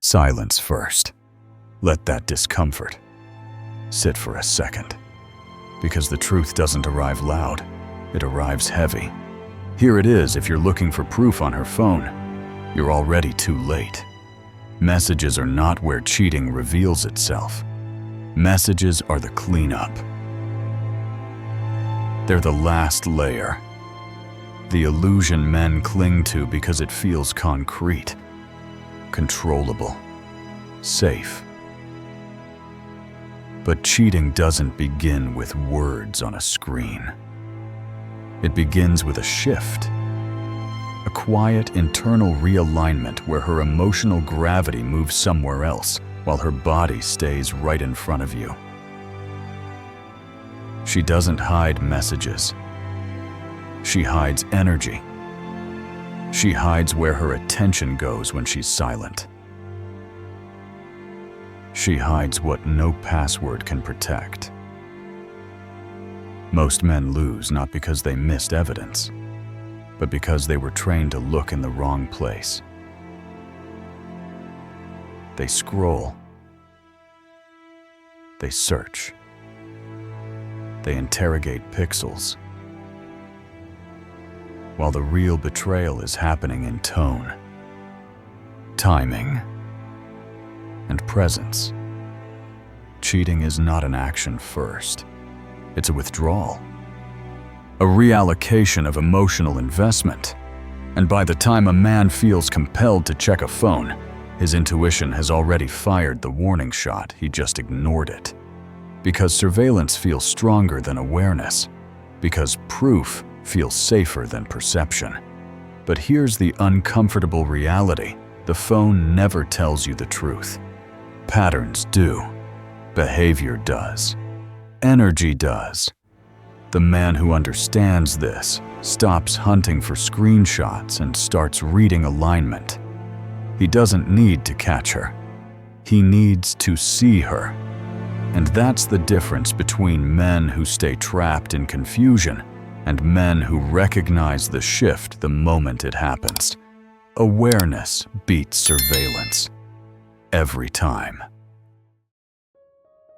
Silence first. Let that discomfort sit for a second. Because the truth doesn't arrive loud, it arrives heavy. Here it is if you're looking for proof on her phone. You're already too late. Messages are not where cheating reveals itself. Messages are the cleanup. They're the last layer. The illusion men cling to because it feels concrete, controllable, safe. But cheating doesn't begin with words on a screen. It begins with a shift, a quiet internal realignment where her emotional gravity moves somewhere else while her body stays right in front of you. She doesn't hide messages. She hides energy. She hides where her attention goes when she's silent. She hides what no password can protect. Most men lose not because they missed evidence, but because they were trained to look in the wrong place. They scroll. They search. They interrogate pixels. While the real betrayal is happening in tone, timing, and presence. Cheating is not an action first. It's a withdrawal, a reallocation of emotional investment. And by the time a man feels compelled to check a phone, his intuition has already fired the warning shot. He just ignored it. Because surveillance feels stronger than awareness. Because proof feels safer than perception. But here's the uncomfortable reality. The phone never tells you the truth. Patterns do. Behavior does. Energy does. The man who understands this stops hunting for screenshots and starts reading alignment. He doesn't need to catch her. He needs to see her. And that's the difference between men who stay trapped in confusion and men who recognize the shift the moment it happens. Awareness beats surveillance. Every time.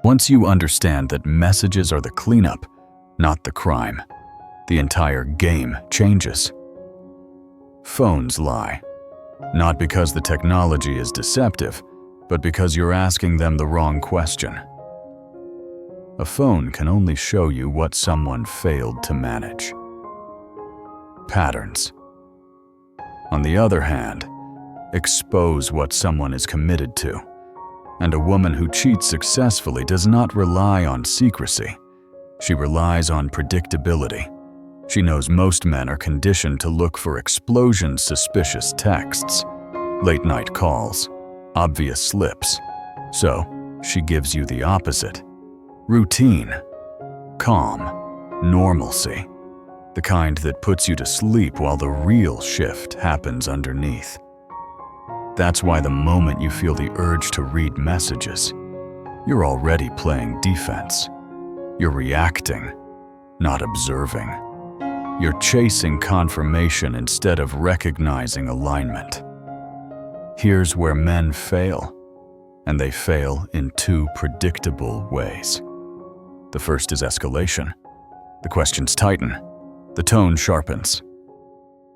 Once you understand that messages are the cleanup, not the crime, the entire game changes. Phones lie, not because the technology is deceptive, but because you're asking them the wrong question. A phone can only show you what someone failed to manage. Patterns. On the other hand, expose what someone is committed to. And a woman who cheats successfully does not rely on secrecy. She relies on predictability. She knows most men are conditioned to look for explosion-suspicious texts, late-night calls, obvious slips. So, she gives you the opposite. Routine, calm, normalcy. The kind that puts you to sleep while the real shift happens underneath. That's why the moment you feel the urge to read messages, you're already playing defense. You're reacting, not observing. You're chasing confirmation instead of recognizing alignment. Here's where men fail, and they fail in two predictable ways. The first is escalation. The questions tighten. The tone sharpens.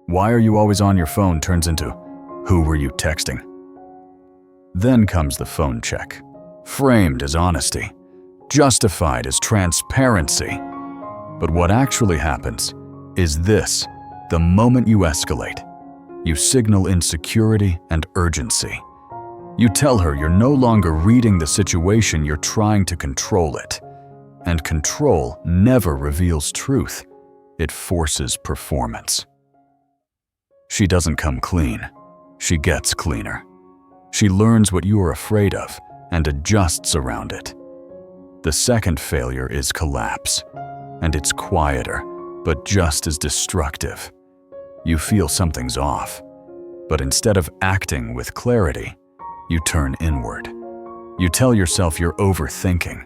Why are you always on your phone turns into, who were you texting? Then comes the phone check, framed as honesty, justified as transparency. But what actually happens is this: the moment you escalate, you signal insecurity and urgency. You tell her you're no longer reading the situation, you're trying to control it. And control never reveals truth. It forces performance. She doesn't come clean. She gets cleaner. She learns what you are afraid of and adjusts around it. The second failure is collapse, and it's quieter, but just as destructive. You feel something's off, but instead of acting with clarity, you turn inward. You tell yourself you're overthinking.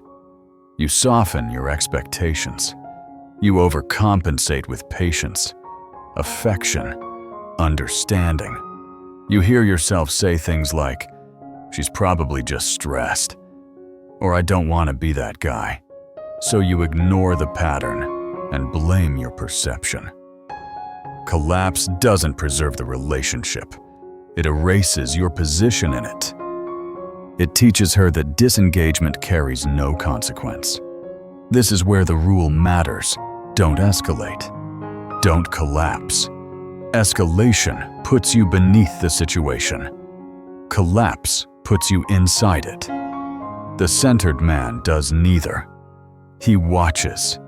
You soften your expectations. You overcompensate with patience, affection, understanding. You hear yourself say things like, She's probably just stressed. Or I don't want to be that guy. So you ignore the pattern and blame your perception. Collapse doesn't preserve the relationship. It erases your position in it. It teaches her that disengagement carries no consequence. This is where the rule matters. Don't escalate. Don't collapse. Escalation puts you beneath the situation. Collapse puts you inside it. The centered man does neither. He watches.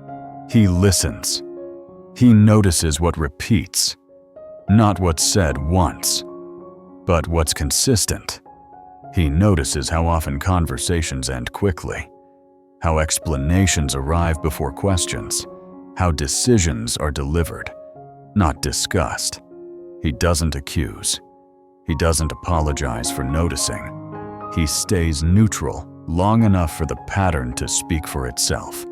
He listens. He notices what repeats, not what's said once, but what's consistent. He notices how often conversations end quickly, how explanations arrive before questions, how decisions are delivered, not discussed. He doesn't accuse. He doesn't apologize for noticing. He stays neutral long enough for the pattern to speak for itself,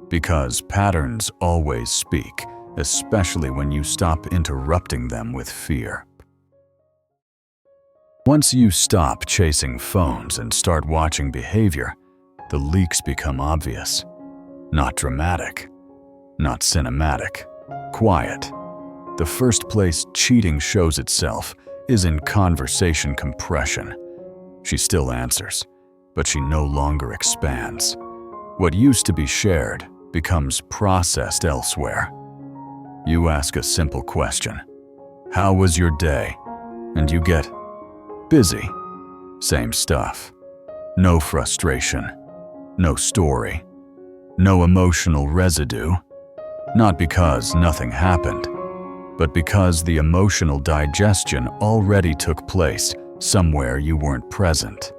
because patterns always speak, especially when you stop interrupting them with fear. Once you stop chasing phones and start watching behavior, the leaks become obvious. Not dramatic, not cinematic, quiet. The first place cheating shows itself is in conversation compression. She still answers, but she no longer expands. What used to be shared becomes processed elsewhere. You ask a simple question, "How was your day?" And you get, "Busy." Same stuff. No frustration, no story, no emotional residue. Not because nothing happened, but because the emotional digestion already took place somewhere you weren't present.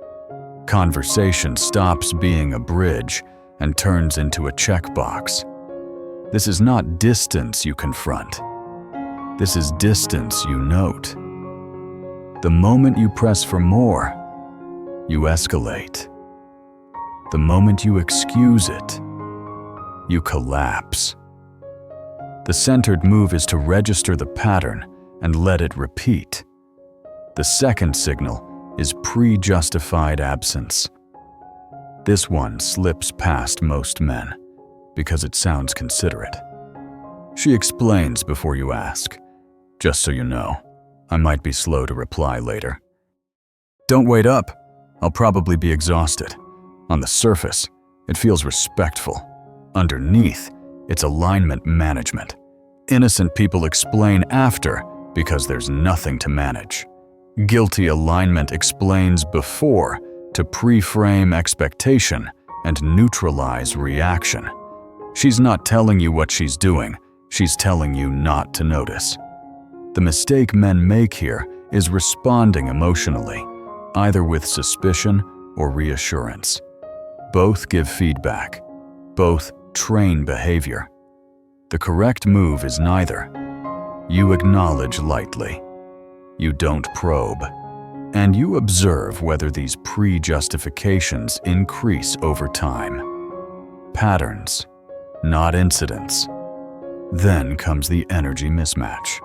Conversation stops being a bridge and turns into a checkbox. This is not distance you confront. This is distance you note. The moment you press for more, you escalate. The moment you excuse it, you collapse. The centered move is to register the pattern and let it repeat. The second signal is pre-justified absence. This one slips past most men because it sounds considerate. She explains before you ask. "Just so you know, I might be slow to reply later. Don't wait up. I'll probably be exhausted." On the surface, it feels respectful. Underneath, it's alignment management. Innocent people explain after because there's nothing to manage. Guilty alignment explains before to pre-frame expectation and neutralize reaction. She's not telling you what she's doing, she's telling you not to notice. The mistake men make here is responding emotionally, either with suspicion or reassurance. Both give feedback. Both train behavior. The correct move is neither. You acknowledge lightly. You don't probe. And you observe whether these pre-justifications increase over time. Patterns, not incidents. Then comes the energy mismatch.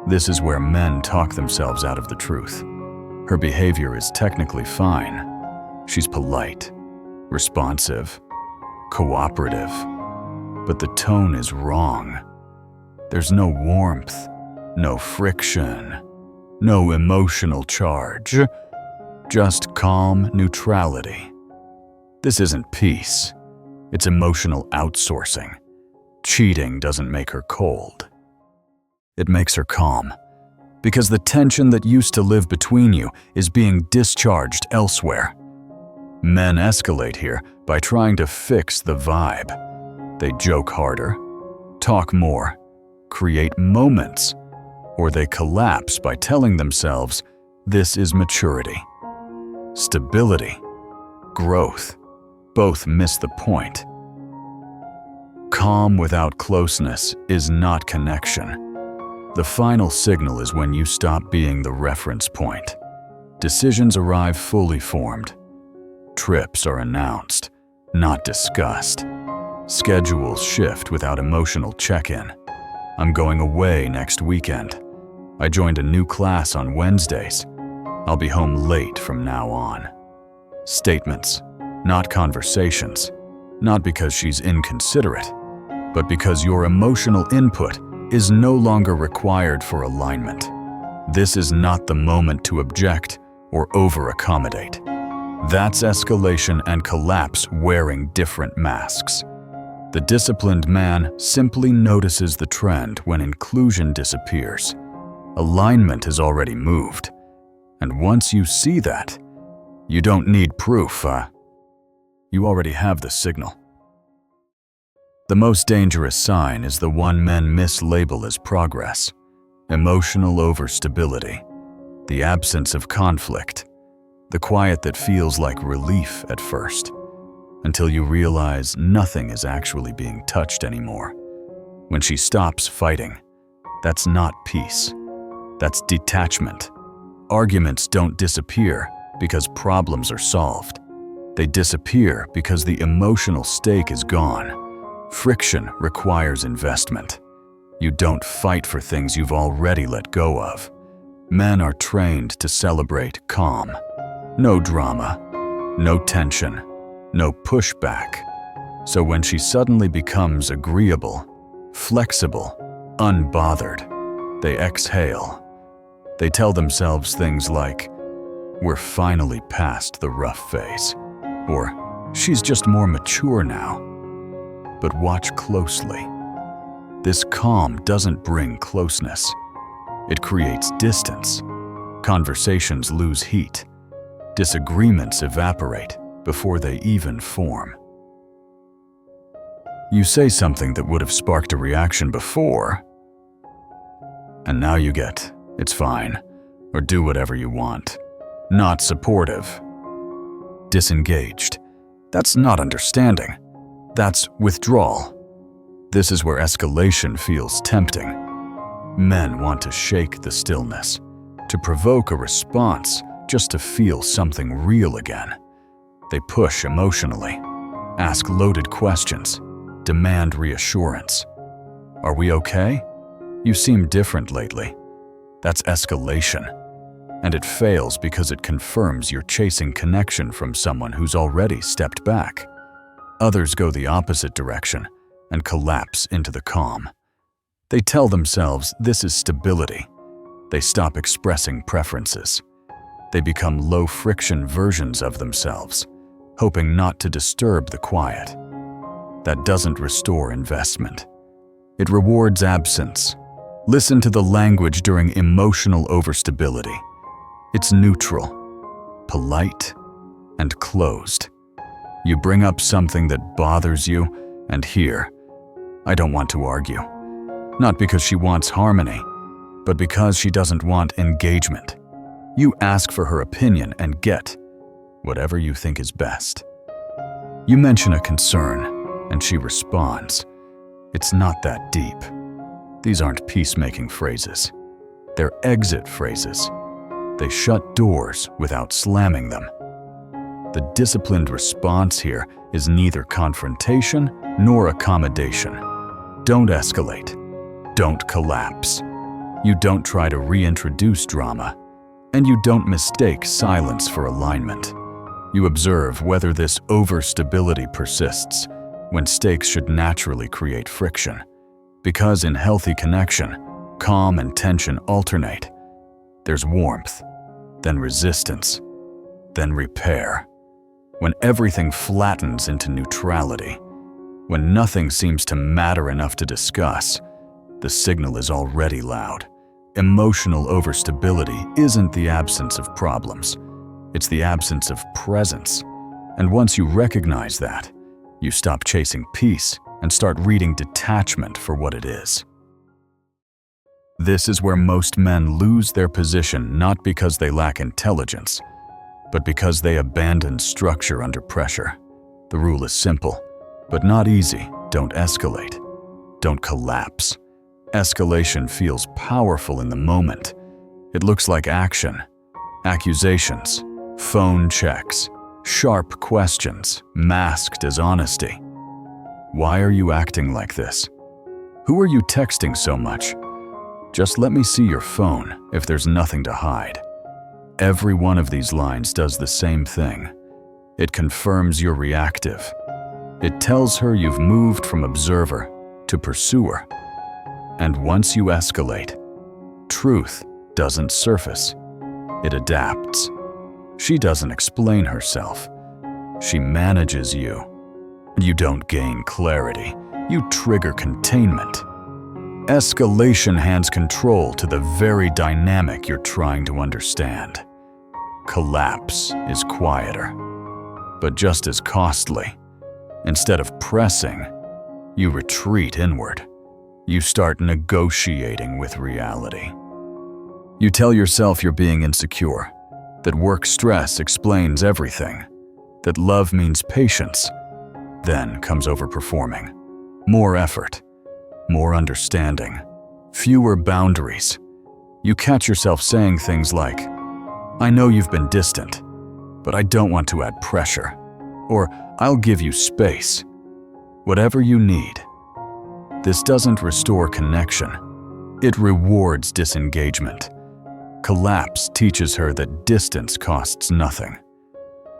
This is where men talk themselves out of the truth. Her behavior is technically fine. She's polite, responsive, cooperative. But the tone is wrong. There's no warmth, no friction, no emotional charge, just calm neutrality. This isn't peace. It's emotional outsourcing. Cheating doesn't make her cold. It makes her calm, because the tension that used to live between you is being discharged elsewhere. Men escalate here by trying to fix the vibe. They joke harder, talk more, create moments, or they collapse by telling themselves, this is maturity. Stability, growth, both miss the point. Calm without closeness is not connection. The final signal is when you stop being the reference point. Decisions arrive fully formed. Trips are announced, not discussed. Schedules shift without emotional check-in. I'm going away next weekend. I joined a new class on Wednesdays. I'll be home late from now on. Statements, not conversations. Not because she's inconsiderate, but because your emotional input is no longer required for alignment. This is not the moment to object or over-accommodate. That's escalation and collapse wearing different masks. The disciplined man simply notices the trend when inclusion disappears. Alignment has already moved. And once you see that, you don't need proof, you already have the signal. The most dangerous sign is the one men mislabel as progress: emotional overstability, the absence of conflict, the quiet that feels like relief at first, until you realize nothing is actually being touched anymore. When she stops fighting, that's not peace. That's detachment. Arguments don't disappear because problems are solved. They disappear because the emotional stake is gone. Friction requires investment. You don't fight for things you've already let go of. Men are trained to celebrate calm. No drama, no tension, no pushback. So when she suddenly becomes agreeable, flexible, unbothered, they exhale. They tell themselves things like, "We're finally past the rough phase," or "She's just more mature now." But watch closely. This calm doesn't bring closeness. It creates distance. Conversations lose heat. Disagreements evaporate before they even form. You say something that would have sparked a reaction before, and now you get, "It's fine," or "Do whatever you want." Not supportive. Disengaged. That's not understanding. That's withdrawal. This is where escalation feels tempting. Men want to shake the stillness, to provoke a response just to feel something real again. They push emotionally, ask loaded questions, demand reassurance. "Are we okay? You seem different lately." That's escalation. And it fails because it confirms you're chasing connection from someone who's already stepped back. Others go the opposite direction and collapse into the calm. They tell themselves this is stability. They stop expressing preferences. They become low-friction versions of themselves, hoping not to disturb the quiet. That doesn't restore investment. It rewards absence. Listen to the language during emotional overstability. It's neutral, polite, and closed. You bring up something that bothers you, and here, "I don't want to argue." Not because she wants harmony, but because she doesn't want engagement. You ask for her opinion and get whatever you think is best. You mention a concern, and she responds, "It's not that deep." These aren't peacemaking phrases. They're exit phrases. They shut doors without slamming them. The disciplined response here is neither confrontation nor accommodation. Don't escalate. Don't collapse. You don't try to reintroduce drama. And you don't mistake silence for alignment. You observe whether this overstability persists when stakes should naturally create friction. Because in healthy connection, calm and tension alternate. There's warmth, then resistance, then repair. When everything flattens into neutrality, when nothing seems to matter enough to discuss, the signal is already loud. Emotional overstability isn't the absence of problems. It's the absence of presence. And once you recognize that, you stop chasing peace and start reading detachment for what it is. This is where most men lose their position not because they lack intelligence, but because they abandon structure under pressure. The rule is simple, but not easy. Don't escalate. Don't collapse. Escalation feels powerful in the moment. It looks like action, accusations, phone checks, sharp questions, masked as honesty. Why are you acting like this? Who are you texting so much? Just let me see your phone if there's nothing to hide. Every one of these lines does the same thing. It confirms you're reactive. It tells her you've moved from observer to pursuer. And once you escalate, truth doesn't surface. It adapts. She doesn't explain herself. She manages you. You don't gain clarity. You trigger containment. Escalation hands control to the very dynamic you're trying to understand. Collapse is quieter, but just as costly. Instead of pressing, you retreat inward. You start negotiating with reality. You tell yourself you're being insecure, that work stress explains everything, that love means patience. Then comes overperforming. More effort, more understanding, fewer boundaries. You catch yourself saying things like, "I know you've been distant, but I don't want to add pressure," or "I'll give you space." Whatever you need. This doesn't restore connection. It rewards disengagement. Collapse teaches her that distance costs nothing,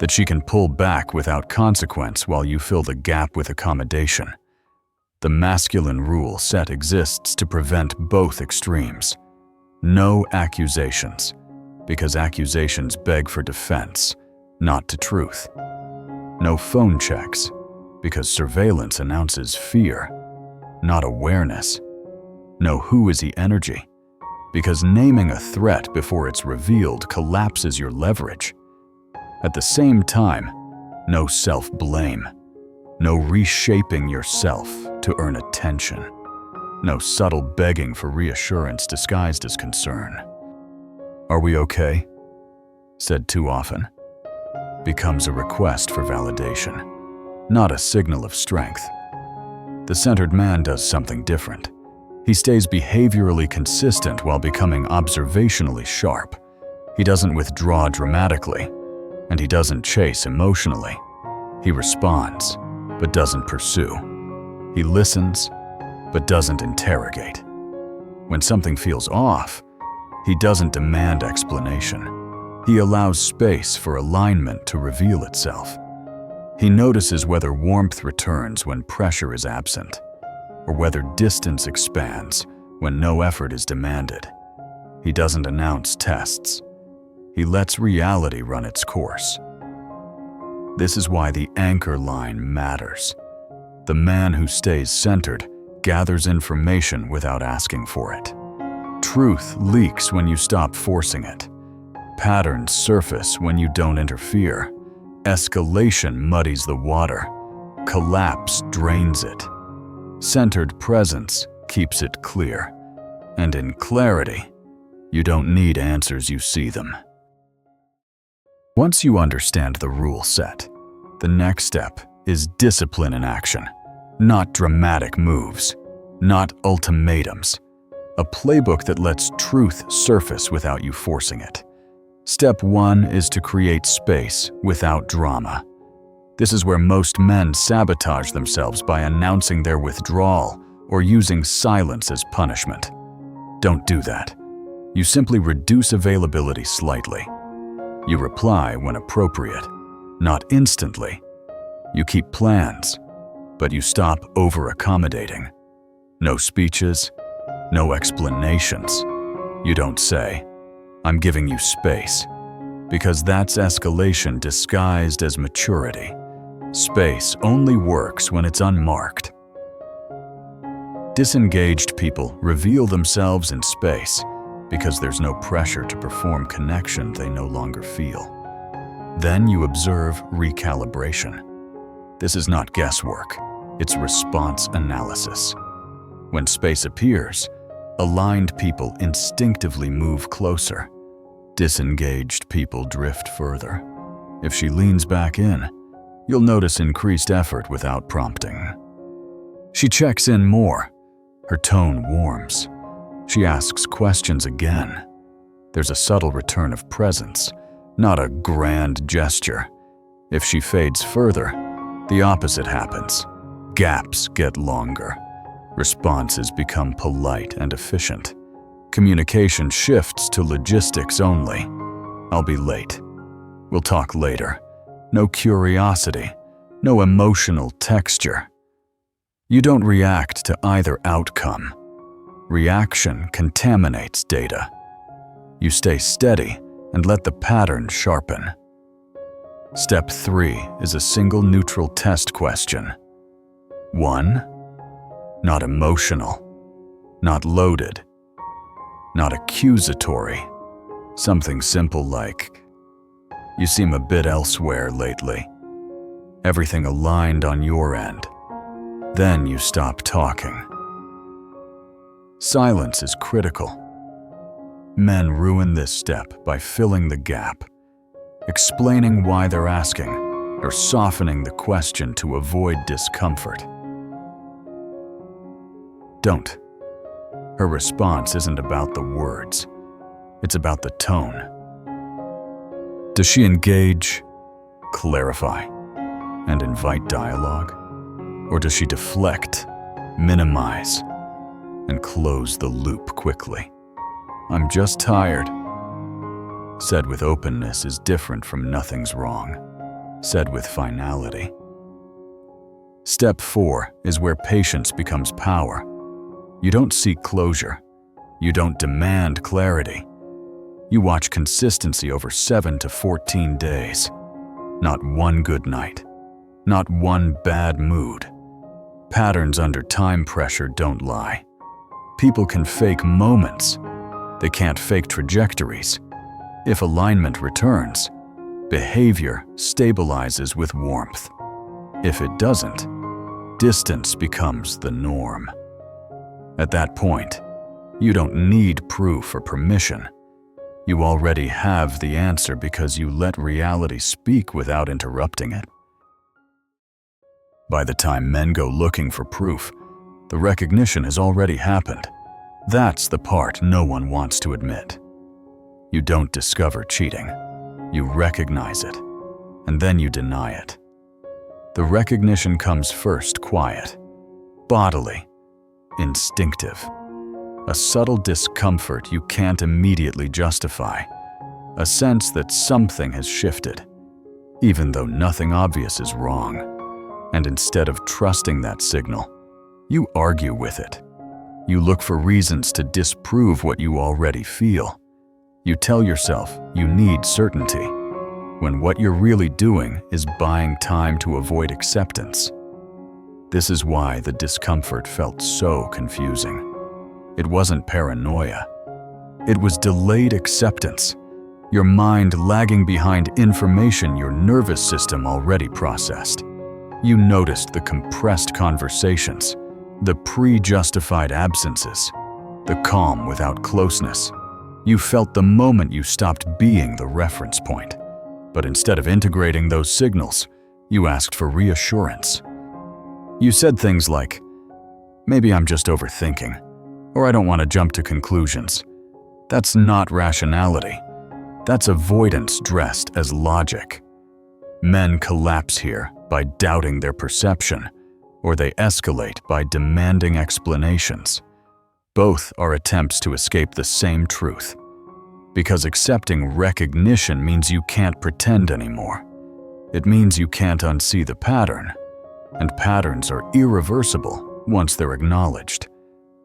that she can pull back without consequence while you fill the gap with accommodation. The masculine rule set exists to prevent both extremes. No accusations, because accusations beg for defense, not to truth. No phone checks, because surveillance announces fear, not awareness. No who is he energy, because naming a threat before it's revealed collapses your leverage. At the same time, no self-blame, no reshaping yourself to earn attention, no subtle begging for reassurance disguised as concern. "Are we okay?" said too often, becomes a request for validation, not a signal of strength. The centered man does something different. He stays behaviorally consistent while becoming observationally sharp. He doesn't withdraw dramatically, and he doesn't chase emotionally. He responds, but doesn't pursue. He listens, but doesn't interrogate. When something feels off, he doesn't demand explanation. He allows space for alignment to reveal itself. He notices whether warmth returns when pressure is absent, or whether distance expands when no effort is demanded. He doesn't announce tests. He lets reality run its course. This is why the anchor line matters. The man who stays centered gathers information without asking for it. Truth leaks when you stop forcing it. Patterns surface when you don't interfere. Escalation muddies the water. Collapse drains it. Centered presence keeps it clear. And in clarity, you don't need answers, you see them. Once you understand the rule set, the next step is discipline in action. Not dramatic moves, not ultimatums. A playbook that lets truth surface without you forcing it. Step 1 is to create space without drama. This is where most men sabotage themselves by announcing their withdrawal or using silence as punishment. Don't do that. You simply reduce availability slightly. You reply when appropriate, not instantly. You keep plans, but you stop over-accommodating. No speeches, no explanations. You don't say, "I'm giving you space," because that's escalation disguised as maturity. Space only works when it's unmarked. Disengaged people reveal themselves in space because there's no pressure to perform connection they no longer feel. Then you observe recalibration. This is not guesswork, it's response analysis. When space appears, aligned people instinctively move closer. Disengaged people drift further. If she leans back in, you'll notice increased effort without prompting. She checks in more. Her tone warms. She asks questions again. There's a subtle return of presence, not a grand gesture. If she fades further, the opposite happens. Gaps get longer. Responses become polite and efficient. Communication shifts to logistics only. "I'll be late. We'll talk later." no curiosity, no emotional texture. You don't react to either outcome. Reaction contaminates data. You stay steady and let the pattern sharpen. Step 3 is a single neutral test question. 1. Not emotional, not loaded, not accusatory. Something simple like, "You seem a bit elsewhere lately." Everything aligned on your end. Then you stop talking. Silence is critical. Men ruin this step by filling the gap, explaining why they're asking, or softening the question to avoid discomfort. Don't. Her response isn't about the words. It's about the tone. Does she engage, clarify, and invite dialogue? Or does she deflect, minimize, and close the loop quickly? "I'm just tired." Said with openness is different from "nothing's wrong," said with finality. Step 4 is where patience becomes power. You don't seek closure. You don't demand clarity. You watch consistency over 7 to 14 days. Not one good night. Not one bad mood. Patterns under time pressure don't lie. People can fake moments. They can't fake trajectories. If alignment returns, behavior stabilizes with warmth. If it doesn't, distance becomes the norm. At that point, you don't need proof or permission. You already have the answer because you let reality speak without interrupting it. By the time men go looking for proof, the recognition has already happened. That's the part no one wants to admit. You don't discover cheating. You recognize it, and then you deny it. The recognition comes first quiet, bodily, instinctive. A subtle discomfort you can't immediately justify. A sense that something has shifted, even though nothing obvious is wrong. And instead of trusting that signal, you argue with it. You look for reasons to disprove what you already feel. You tell yourself you need certainty, when what you're really doing is buying time to avoid acceptance. This is why the discomfort felt so confusing. It wasn't paranoia. It was delayed acceptance, your mind lagging behind information your nervous system already processed. You noticed the compressed conversations, the pre-justified absences, the calm without closeness. You felt the moment you stopped being the reference point. But instead of integrating those signals, you asked for reassurance. You said things like, "Maybe I'm just overthinking," or "I don't want to jump to conclusions." That's not rationality. That's avoidance dressed as logic. Men collapse here by doubting their perception, or they escalate by demanding explanations. Both are attempts to escape the same truth. Because accepting recognition means you can't pretend anymore. It means you can't unsee the pattern. And patterns are irreversible once they're acknowledged.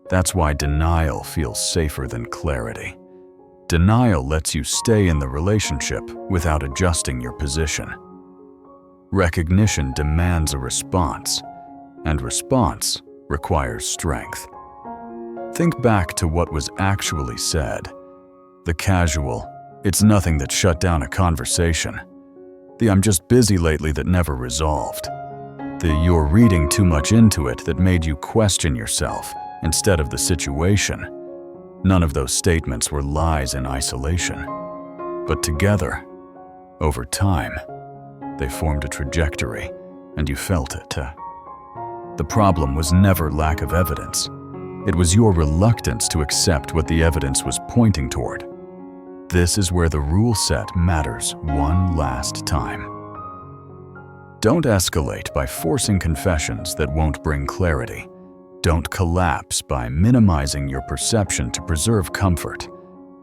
That's why denial feels safer than clarity. Denial lets you stay in the relationship without adjusting your position. Recognition demands a response, and response requires strength. Think back to what was actually said. The casual, "It's nothing," that shut down a conversation. The "I'm just busy lately" that never resolved. The "you're reading too much into it" that made you question yourself instead of the situation. None of those statements were lies in isolation. But together, over time, they formed a trajectory, and you felt it. The problem was never lack of evidence. It was your reluctance to accept what the evidence was pointing toward. This is where the rule set matters one last time. Don't escalate by forcing confessions that won't bring clarity. Don't collapse by minimizing your perception to preserve comfort.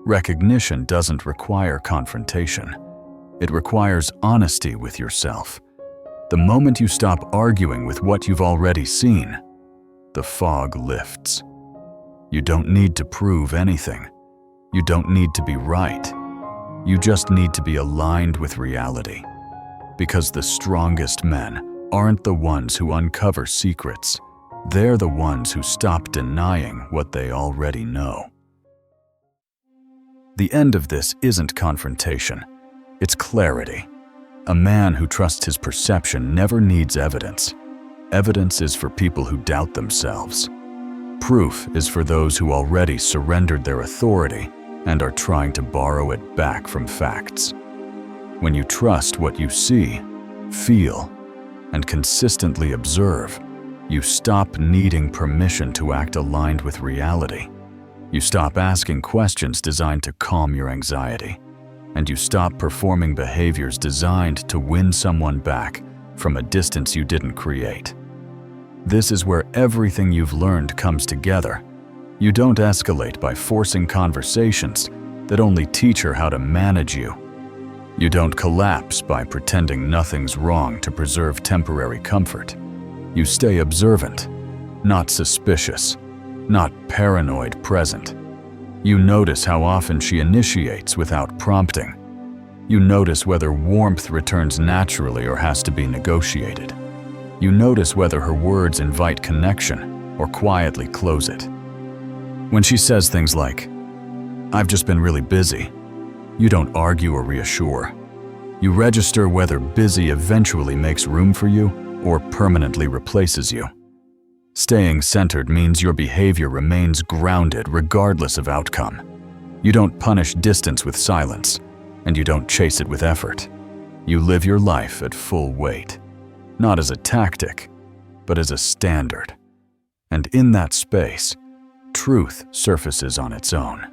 Recognition doesn't require confrontation. It requires honesty with yourself. The moment you stop arguing with what you've already seen, the fog lifts. You don't need to prove anything. You don't need to be right. You just need to be aligned with reality. Because the strongest men aren't the ones who uncover secrets. They're the ones who stop denying what they already know. The end of this isn't confrontation. It's clarity. A man who trusts his perception never needs evidence. Evidence is for people who doubt themselves. Proof is for those who already surrendered their authority and are trying to borrow it back from facts. When you trust what you see, feel, and consistently observe, you stop needing permission to act aligned with reality. You stop asking questions designed to calm your anxiety, and you stop performing behaviors designed to win someone back from a distance you didn't create. This is where everything you've learned comes together. You don't escalate by forcing conversations that only teach her how to manage you. You don't collapse by pretending nothing's wrong to preserve temporary comfort. You stay observant, not suspicious, not paranoid present. You notice how often she initiates without prompting. You notice whether warmth returns naturally or has to be negotiated. You notice whether her words invite connection or quietly close it. When she says things like, "I've just been really busy," you don't argue or reassure. You register whether busy eventually makes room for you or permanently replaces you. Staying centered means your behavior remains grounded regardless of outcome. You don't punish distance with silence, and you don't chase it with effort. You live your life at full weight, not as a tactic, but as a standard. And in that space, truth surfaces on its own.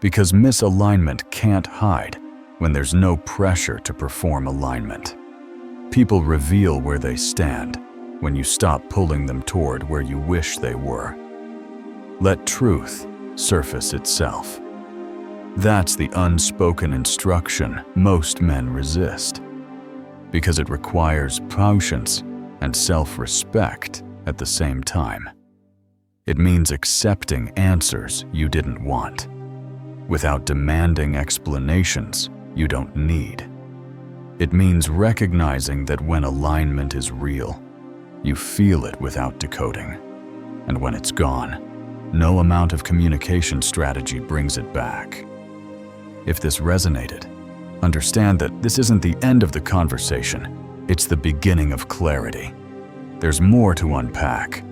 Because misalignment can't hide when there's no pressure to perform alignment. People reveal where they stand when you stop pulling them toward where you wish they were. Let truth surface itself. That's the unspoken instruction most men resist, because it requires patience and self-respect at the same time. It means accepting answers you didn't want, without demanding explanations you don't need. It means recognizing that when alignment is real, you feel it without decoding. And when it's gone, no amount of communication strategy brings it back. If this resonated, understand that this isn't the end of the conversation, it's the beginning of clarity. There's more to unpack.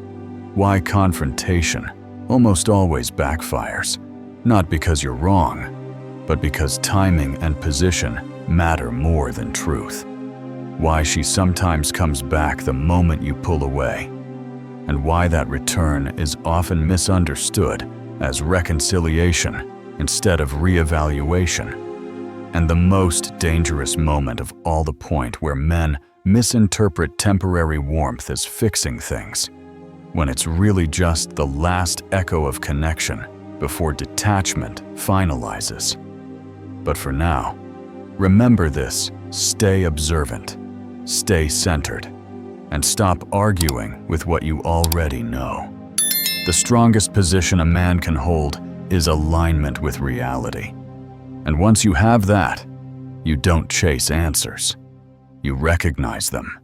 Why confrontation almost always backfires, not because you're wrong, but because timing and position matter more than truth. Why she sometimes comes back the moment you pull away, and why that return is often misunderstood as reconciliation instead of reevaluation. And the most dangerous moment of all, the point where men misinterpret temporary warmth as fixing things, when it's really just the last echo of connection before detachment finalizes. But for now, remember this: stay observant, stay centered, and stop arguing with what you already know. The strongest position a man can hold is alignment with reality. And once you have that, you don't chase answers. You recognize them.